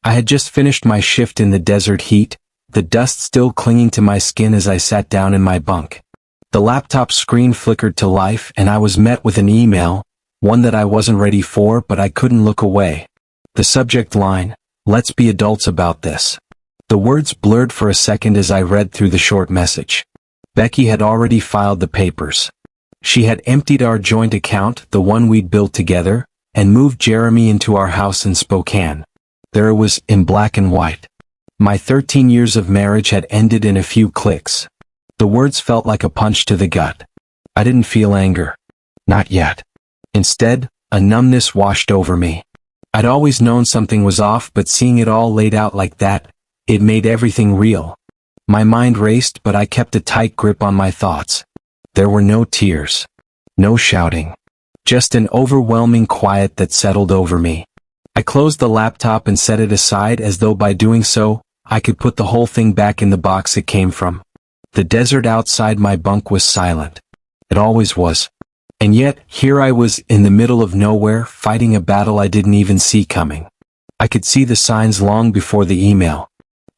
I had just finished my shift in the desert heat, the dust still clinging to my skin as I sat down in my bunk. The laptop screen flickered to life and I was met with an email, one that I wasn't ready for but I couldn't look away. The subject line, "Let's be adults about this." The words blurred for a second as I read through the short message. Becky had already filed the papers. She had emptied our joint account, the one we'd built together, and moved Jeremy into our house in Spokane. There it was, in black and white. My 13 years of marriage had ended in a few clicks. The words felt like a punch to the gut. I didn't feel anger. Not yet. Instead, a numbness washed over me. I'd always known something was off, but seeing it all laid out like that, it made everything real. My mind raced, but I kept a tight grip on my thoughts. There were no tears. No shouting. Just an overwhelming quiet that settled over me. I closed the laptop and set it aside as though by doing so, I could put the whole thing back in the box it came from. The desert outside my bunk was silent. It always was. And yet, here I was in the middle of nowhere, fighting a battle I didn't even see coming. I could see the signs long before the email.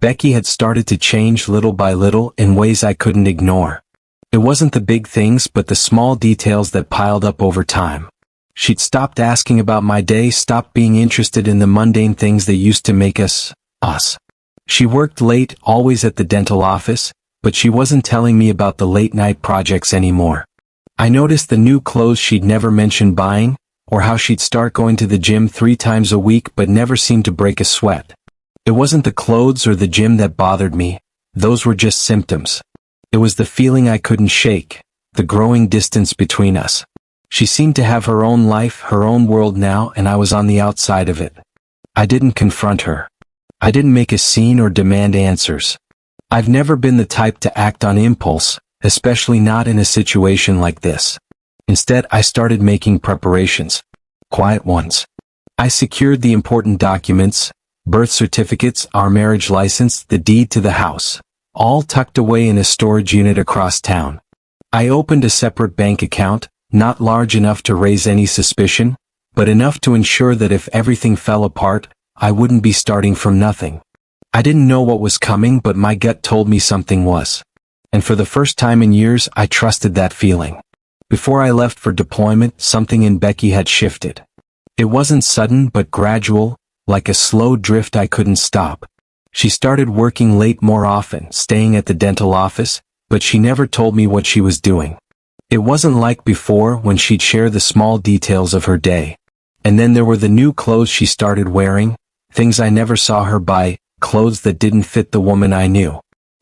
Becky had started to change little by little in ways I couldn't ignore. It wasn't the big things but the small details that piled up over time. She'd stopped asking about my day, stopped being interested in the mundane things that used to make us. She worked late, always at the dental office, but she wasn't telling me about the late-night projects anymore. I noticed the new clothes she'd never mentioned buying, or how she'd start going to the gym 3 times a week but never seemed to break a sweat. It wasn't the clothes or the gym that bothered me, those were just symptoms. It was the feeling I couldn't shake, the growing distance between us. She seemed to have her own life, her own world now, and I was on the outside of it. I didn't confront her. I didn't make a scene or demand answers. I've never been the type to act on impulse, especially not in a situation like this. Instead, I started making preparations. Quiet ones. I secured the important documents, birth certificates, our marriage license, the deed to the house, all tucked away in a storage unit across town. I opened a separate bank account, not large enough to raise any suspicion, but enough to ensure that if everything fell apart, I wouldn't be starting from nothing. I didn't know what was coming, but my gut told me something was. And for the first time in years, I trusted that feeling. Before I left for deployment, something in Becky had shifted. It wasn't sudden but gradual, like a slow drift I couldn't stop. She started working late more often, staying at the dental office, but she never told me what she was doing. It wasn't like before when she'd share the small details of her day. And then there were the new clothes she started wearing, things I never saw her buy, clothes that didn't fit the woman I knew.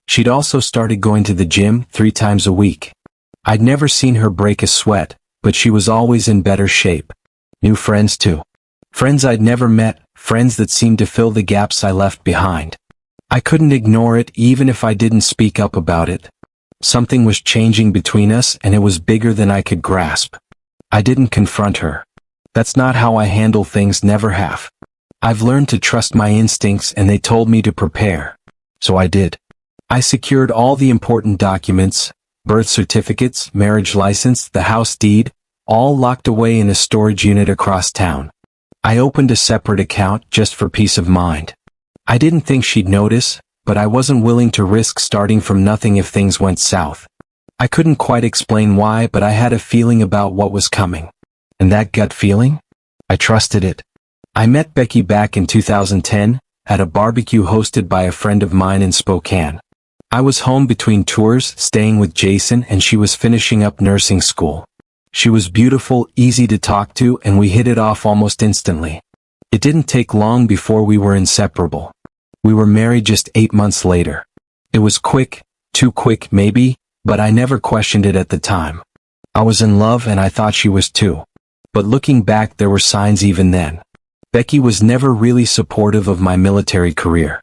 She'd also started going to the gym 3 times a week. I'd never seen her break a sweat, but she was always in better shape. New friends too. Friends I'd never met, friends that seemed to fill the gaps I left behind. I couldn't ignore it even if I didn't speak up about it. Something was changing between us and it was bigger than I could grasp. I didn't confront her. That's not how I handle things, never have. I've learned to trust my instincts and they told me to prepare. So I did. I secured all the important documents, birth certificates, marriage license, the house deed, all locked away in a storage unit across town. I opened a separate account just for peace of mind. I didn't think she'd notice, but I wasn't willing to risk starting from nothing if things went south. I couldn't quite explain why, but I had a feeling about what was coming. And that gut feeling? I trusted it. I met Becky back in 2010, at a barbecue hosted by a friend of mine in Spokane. I was home between tours, staying with Jason, and she was finishing up nursing school. She was beautiful, easy to talk to, and we hit it off almost instantly. It didn't take long before we were inseparable. We were married just 8 months later. It was quick, too quick maybe, but I never questioned it at the time. I was in love and I thought she was too. But looking back, there were signs even then. Becky was never really supportive of my military career.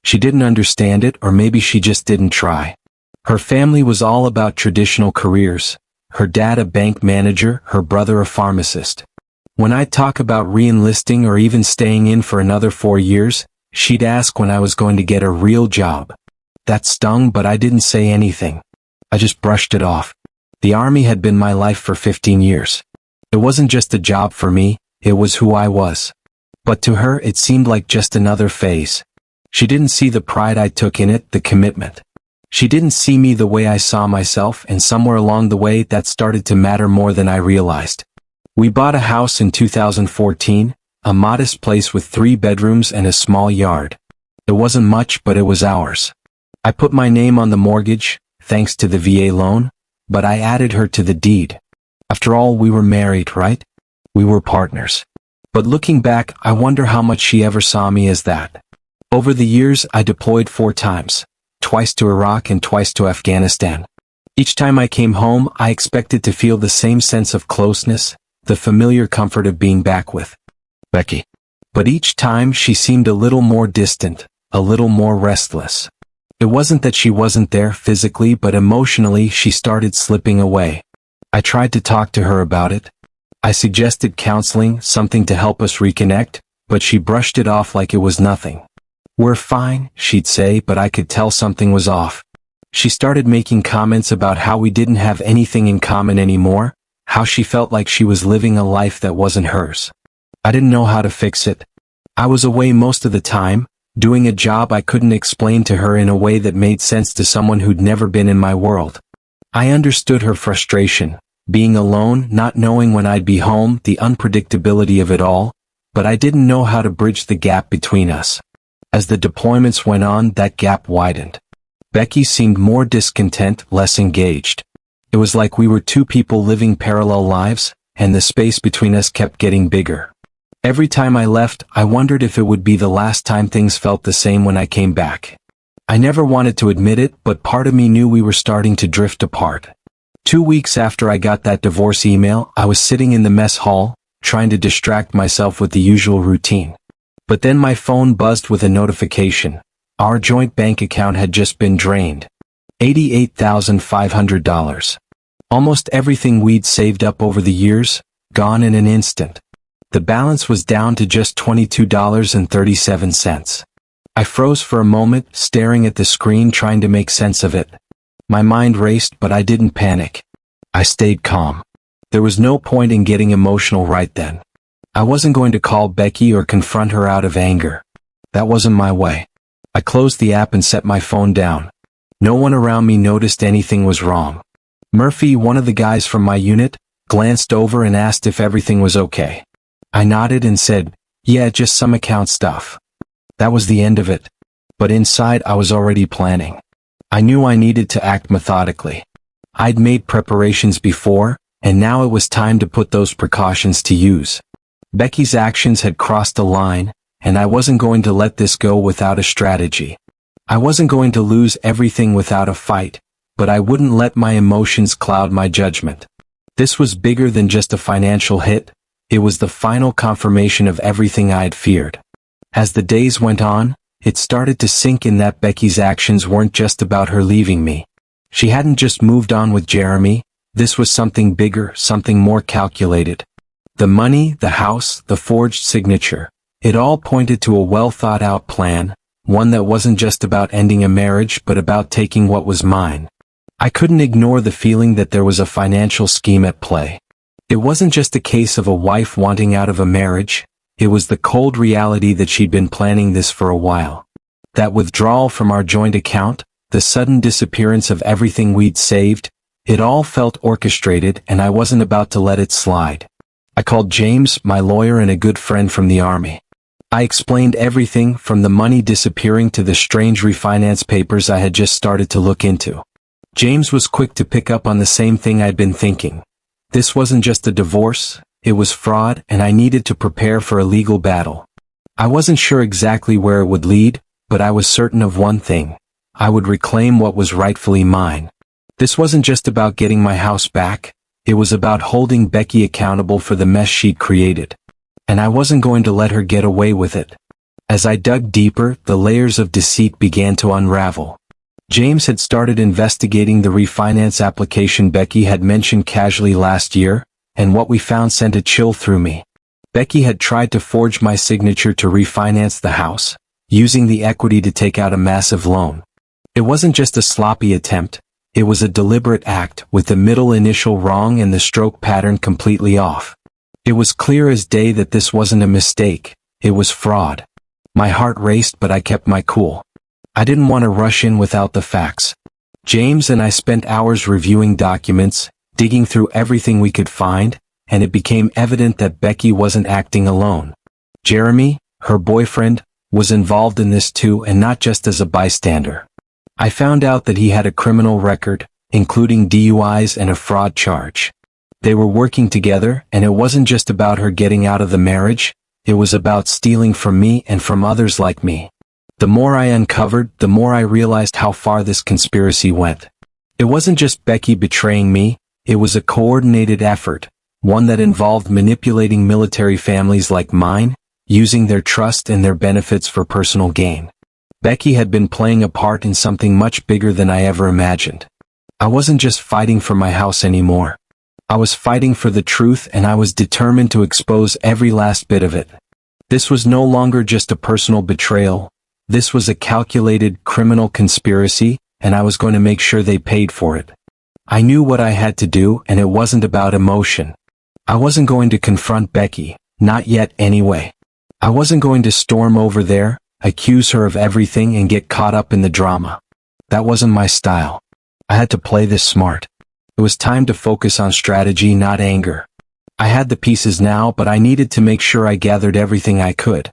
She didn't understand it, or maybe she just didn't try. Her family was all about traditional careers. Her dad a bank manager, her brother a pharmacist. When I'd talk about re-enlisting or even staying in for another 4 years, she'd ask when I was going to get a real job. That stung, but I didn't say anything. I just brushed it off. The Army had been my life for 15 years. It wasn't just a job for me, it was who I was. But to her it seemed like just another phase. She didn't see the pride I took in it, the commitment. She didn't see me the way I saw myself, and somewhere along the way that started to matter more than I realized. We bought a house in 2014, a modest place with 3 bedrooms and a small yard. It wasn't much, but it was ours. I put my name on the mortgage, thanks to the VA loan, but I added her to the deed. After all, we were married, right? We were partners. But looking back, I wonder how much she ever saw me as that. Over the years, I deployed 4 times, twice to Iraq and twice to Afghanistan. Each time I came home, I expected to feel the same sense of closeness, the familiar comfort of being back with Becky. But each time she seemed a little more distant, a little more restless. It wasn't that she wasn't there physically, but emotionally she started slipping away. I tried to talk to her about it. I suggested counseling, something to help us reconnect, but she brushed it off like it was nothing. "We're fine," she'd say, but I could tell something was off. She started making comments about how we didn't have anything in common anymore, how she felt like she was living a life that wasn't hers. I didn't know how to fix it. I was away most of the time, doing a job I couldn't explain to her in a way that made sense to someone who'd never been in my world. I understood her frustration, being alone, not knowing when I'd be home, the unpredictability of it all, but I didn't know how to bridge the gap between us. As the deployments went on, that gap widened. Becky seemed more discontent, less engaged. It was like we were 2 people living parallel lives, and the space between us kept getting bigger. Every time I left, I wondered if it would be the last time things felt the same when I came back. I never wanted to admit it, but part of me knew we were starting to drift apart. 2 weeks after I got that divorce email, I was sitting in the mess hall, trying to distract myself with the usual routine. But then my phone buzzed with a notification. Our joint bank account had just been drained. $88,500. Almost everything we'd saved up over the years, gone in an instant. The balance was down to just $22.37. I froze for a moment, staring at the screen, trying to make sense of it. My mind raced, but I didn't panic. I stayed calm. There was no point in getting emotional right then. I wasn't going to call Becky or confront her out of anger. That wasn't my way. I closed the app and set my phone down. No one around me noticed anything was wrong. Murphy, one of the guys from my unit, glanced over and asked if everything was okay. I nodded and said, "Yeah, just some account stuff." That was the end of it. But inside I was already planning. I knew I needed to act methodically. I'd made preparations before, and now it was time to put those precautions to use. Becky's actions had crossed a line, and I wasn't going to let this go without a strategy. I wasn't going to lose everything without a fight, but I wouldn't let my emotions cloud my judgment. This was bigger than just a financial hit. It was the final confirmation of everything I had feared. As the days went on, it started to sink in that Becky's actions weren't just about her leaving me. She hadn't just moved on with Jeremy. This was something bigger, something more calculated. The money, the house, the forged signature. It all pointed to a well-thought-out plan, one that wasn't just about ending a marriage but about taking what was mine. I couldn't ignore the feeling that there was a financial scheme at play. It wasn't just a case of a wife wanting out of a marriage, it was the cold reality that she'd been planning this for a while. That withdrawal from our joint account, the sudden disappearance of everything we'd saved, it all felt orchestrated, and I wasn't about to let it slide. I called James, my lawyer and a good friend from the Army. I explained everything from the money disappearing to the strange refinance papers I had just started to look into. James was quick to pick up on the same thing I'd been thinking. This wasn't just a divorce, it was fraud, and I needed to prepare for a legal battle. I wasn't sure exactly where it would lead, but I was certain of one thing. I would reclaim what was rightfully mine. This wasn't just about getting my house back, it was about holding Becky accountable for the mess she'd created. And I wasn't going to let her get away with it. As I dug deeper, the layers of deceit began to unravel. James had started investigating the refinance application Becky had mentioned casually last year, and what we found sent a chill through me. Becky had tried to forge my signature to refinance the house, using the equity to take out a massive loan. It wasn't just a sloppy attempt, it was a deliberate act with the middle initial wrong and the stroke pattern completely off. It was clear as day that this wasn't a mistake, it was fraud. My heart raced, but I kept my cool. I didn't want to rush in without the facts. James and I spent hours reviewing documents, digging through everything we could find, and it became evident that Becky wasn't acting alone. Jeremy, her boyfriend, was involved in this too, and not just as a bystander. I found out that he had a criminal record, including DUIs and a fraud charge. They were working together, and it wasn't just about her getting out of the marriage, it was about stealing from me and from others like me. The more I uncovered, the more I realized how far this conspiracy went. It wasn't just Becky betraying me, it was a coordinated effort, one that involved manipulating military families like mine, using their trust and their benefits for personal gain. Becky had been playing a part in something much bigger than I ever imagined. I wasn't just fighting for my house anymore. I was fighting for the truth, and I was determined to expose every last bit of it. This was no longer just a personal betrayal. This was a calculated criminal conspiracy, and I was going to make sure they paid for it. I knew what I had to do, and it wasn't about emotion. I wasn't going to confront Becky, not yet anyway. I wasn't going to storm over there, accuse her of everything and get caught up in the drama. That wasn't my style. I had to play this smart. It was time to focus on strategy, not anger. I had the pieces now, but I needed to make sure I gathered everything I could.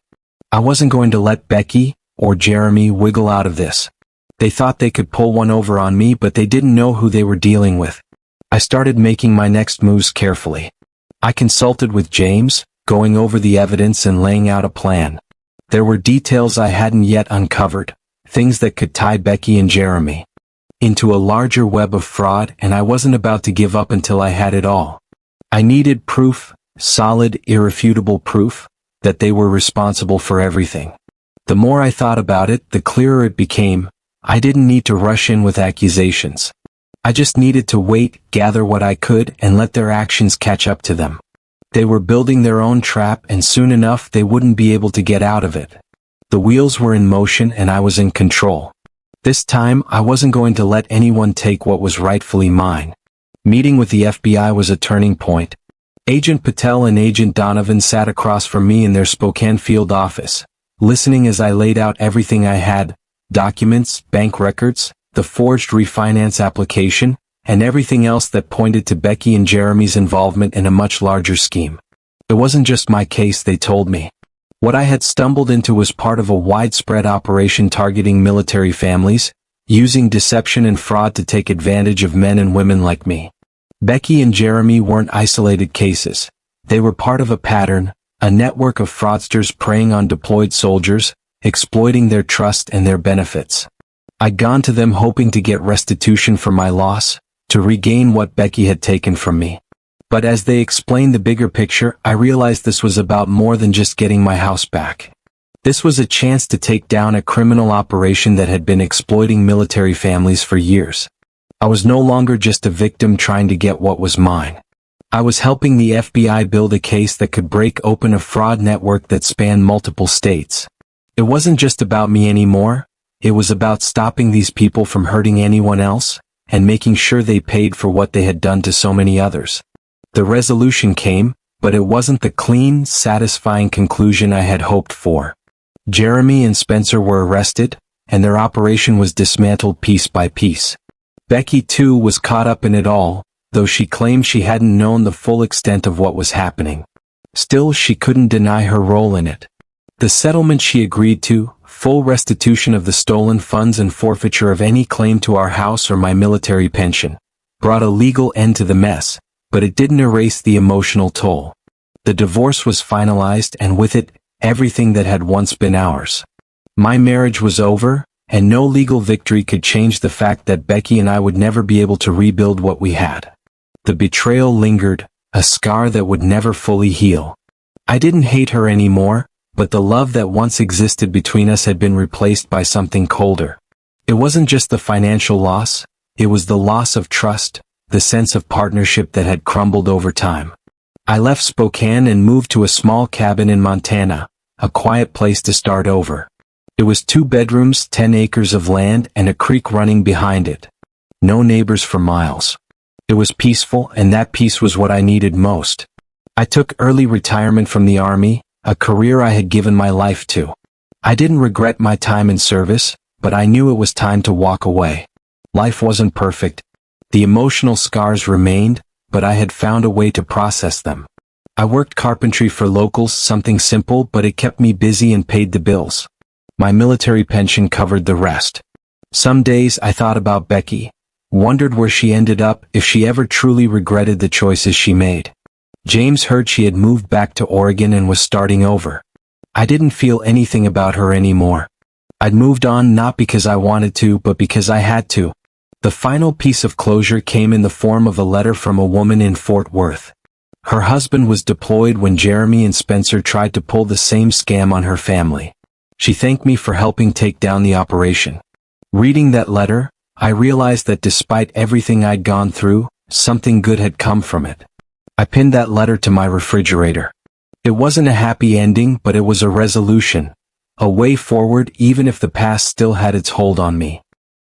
I wasn't going to let Becky or Jeremy wiggle out of this. They thought they could pull one over on me, but they didn't know who they were dealing with. I started making my next moves carefully. I consulted with James, going over the evidence and laying out a plan. There were details I hadn't yet uncovered, things that could tie Becky and Jeremy into a larger web of fraud, and I wasn't about to give up until I had it all. I needed proof, solid, irrefutable proof, that they were responsible for everything. The more I thought about it, the clearer it became. I didn't need to rush in with accusations. I just needed to wait, gather what I could, and let their actions catch up to them. They were building their own trap, and soon enough they wouldn't be able to get out of it. The wheels were in motion, and I was in control. This time, I wasn't going to let anyone take what was rightfully mine. Meeting with the FBI was a turning point. Agent Patel and Agent Donovan sat across from me in their Spokane field office, listening as I laid out everything I had: documents, bank records, the forged refinance application, and everything else that pointed to Becky and Jeremy's involvement in a much larger scheme. It wasn't just my case, they told me. What I had stumbled into was part of a widespread operation targeting military families, using deception and fraud to take advantage of men and women like me. Becky and Jeremy weren't isolated cases. They were part of a pattern, a network of fraudsters preying on deployed soldiers, exploiting their trust and their benefits. I'd gone to them hoping to get restitution for my loss, to regain what Becky had taken from me. But as they explained the bigger picture, I realized this was about more than just getting my house back. This was a chance to take down a criminal operation that had been exploiting military families for years. I was no longer just a victim trying to get what was mine. I was helping the FBI build a case that could break open a fraud network that spanned multiple states. It wasn't just about me anymore. It was about stopping these people from hurting anyone else, and making sure they paid for what they had done to so many others. The resolution came, but it wasn't the clean, satisfying conclusion I had hoped for. Jeremy and Spencer were arrested, and their operation was dismantled piece by piece. Becky, too, was caught up in it all, though she claimed she hadn't known the full extent of what was happening. Still, she couldn't deny her role in it. The settlement she agreed to, full restitution of the stolen funds and forfeiture of any claim to our house or my military pension, brought a legal end to the mess, but it didn't erase the emotional toll. The divorce was finalized, and with it, everything that had once been ours. My marriage was over, and no legal victory could change the fact that Becky and I would never be able to rebuild what we had. The betrayal lingered, a scar that would never fully heal. I didn't hate her anymore, but the love that once existed between us had been replaced by something colder. It wasn't just the financial loss, it was the loss of trust, the sense of partnership that had crumbled over time. I left Spokane and moved to a small cabin in Montana, a quiet place to start over. It was 2 bedrooms, 10 acres of land, and a creek running behind it. No neighbors for miles. It was peaceful, and that peace was what I needed most. I took early retirement from the Army, a career I had given my life to. I didn't regret my time in service, but I knew it was time to walk away. Life wasn't perfect. The emotional scars remained, but I had found a way to process them. I worked carpentry for locals, something simple, but it kept me busy and paid the bills. My military pension covered the rest. Some days I thought about Becky, wondered where she ended up, if she ever truly regretted the choices she made. James heard she had moved back to Oregon and was starting over. I didn't feel anything about her anymore. I'd moved on not because I wanted to, but because I had to. The final piece of closure came in the form of a letter from a woman in Fort Worth. Her husband was deployed when Jeremy and Spencer tried to pull the same scam on her family. She thanked me for helping take down the operation. Reading that letter, I realized that despite everything I'd gone through, something good had come from it. I pinned that letter to my refrigerator. It wasn't a happy ending, but it was a resolution, a way forward even if the past still had its hold on me.